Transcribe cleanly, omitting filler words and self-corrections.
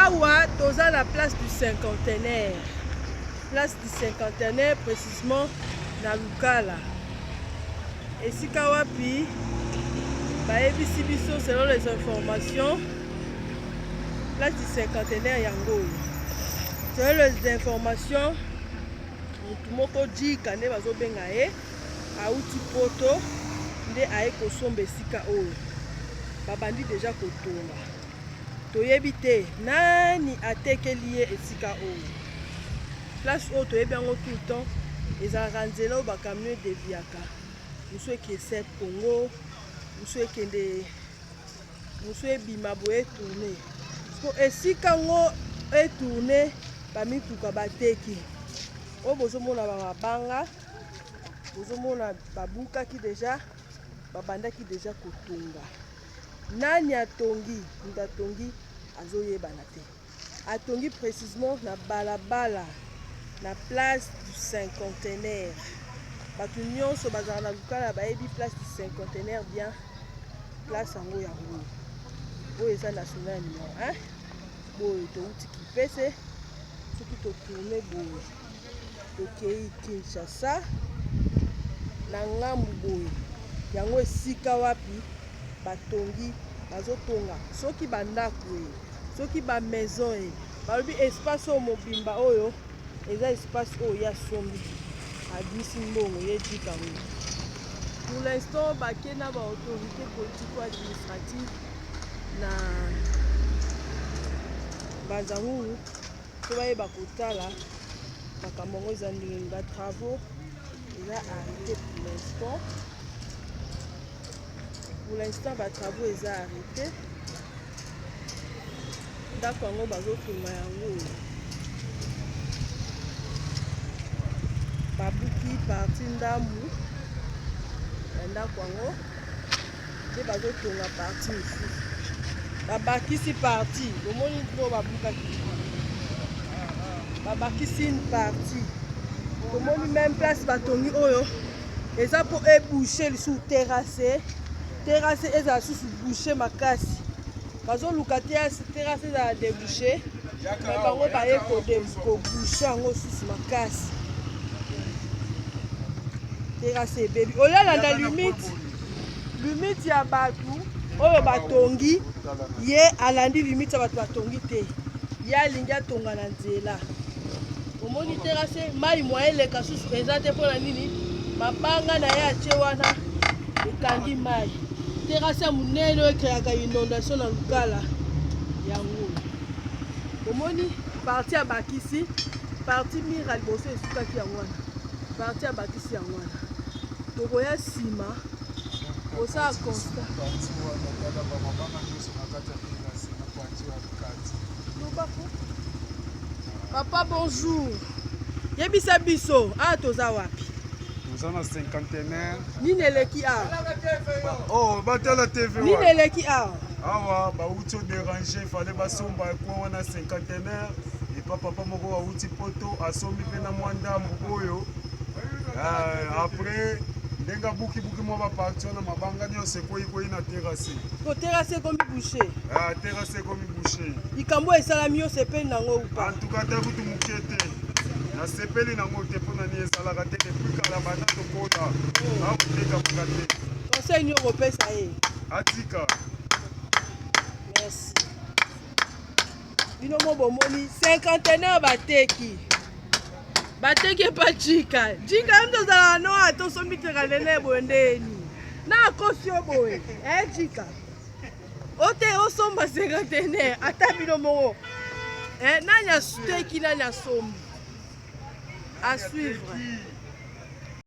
Awa, toza la place du cinquantenaire. Place du cinquantenaire, précisément, na Lukala. Et si Kawapi, baebisi biso selon les informations, place du cinquantenaire yango. Selon les informations, mutumoko jika nde bazobenga ye, auti poto, nde aye kosomba esika oyo. Babandi déjà kotonga. Toyebi te nani atekeli ye esika oyo. Place oyo toyebi yango tout le temps ezalaka nzela oyo bakamion deviaka. Musu ekese Congo, musu ekende, musu ebima boye etourne. Esika ngo etourne bamituka bateki. Oyo bozomona bamabanga, bozomona babukaki déjà, babandaki déjà kotonga. Nani atongi, mutu atongi azoyebana te. Atongi précisément na balabala, na place du cinquantenaire. Bato nyonso bazala na Lukala bayebi place du cinquantenaire bien place yango yango. Oyo eza national numéro 1. Boye touti Kipese, soki totourne boye tokei Kinshasa na ngambu boye. Yango esika wapi batongi bazotonga soki bandako e soki ba maison e balobi espace oyo mobimba oyo eza espace oyo ya sombi abisi mbongo ye dikango. Pour l'instant bake na ba autorité politique ou administrative na bazangu to bayeba kotala makambo ngo eza ndenge ba travaux eza arrêté pour l'instant. Pour l'instant, les travaux sont arrêtés. D'accord, on va aller Babouki parti Ndamou. D'accord, on va aller parti ici. Babaki si parti. Le monde est trop Baboukaki. Babaki si une partie. Le monde même place Batongi Oyo. Et ça pour éboucher le sous terrassé. Terrasse eza sous boucher makasi. Bazo lukati ya terrasse eza déboucher. Mais bango baye ko boucher ngo sous makasi. Terrasse baby. Olala na limite ya batu oyo batongi ye alandi limite ya batu batongi te. Ya linga tonga na nzela. Omoni terrasse mai moyele sous eza te pona nini? Mabanga na ya che wana ekandi mai. Terrasse munene ekreaka inondation na Lukala yango. Omoni parti ya bakisi, parti mira liboso esukaki yango wana. Parti ya bakisi yango wana. Tokoya sima osala constat. Papa bonjour. Yebisa biso, toza wapi? Nous sommes à cinquantenaire. Nini eleki a? Oh, battez la TV. Nini eleki a? Ah ouais, bah outil dérangé, il fallait basomba quoi on a cinquantenaire et papa moko wa outil poto asombi pena mwanda mboyo. Après ndenga buki mo ba partir na mabanga nyose koi na terrasse. Ko terrasse comme boucher. Terrasse comme boucher. Ikambo esalami yo sepe nango upa. En tout cas ta kutu mukete. Na sepeli na ngote pona ni esalaka te depuis kala bana to kota. Akuteka mukate. Conseil nyo kopesa ye. Atika. Merci. Bino mo bomoni cinquantenaire bateki. Bateki pa jika. Jika mto za no ato sombi tekalele bondeni. Na kosio boye. Jika. Ote osomba cinquantenaire ata bino mo. Nanya steki nanya sombi. À suivre.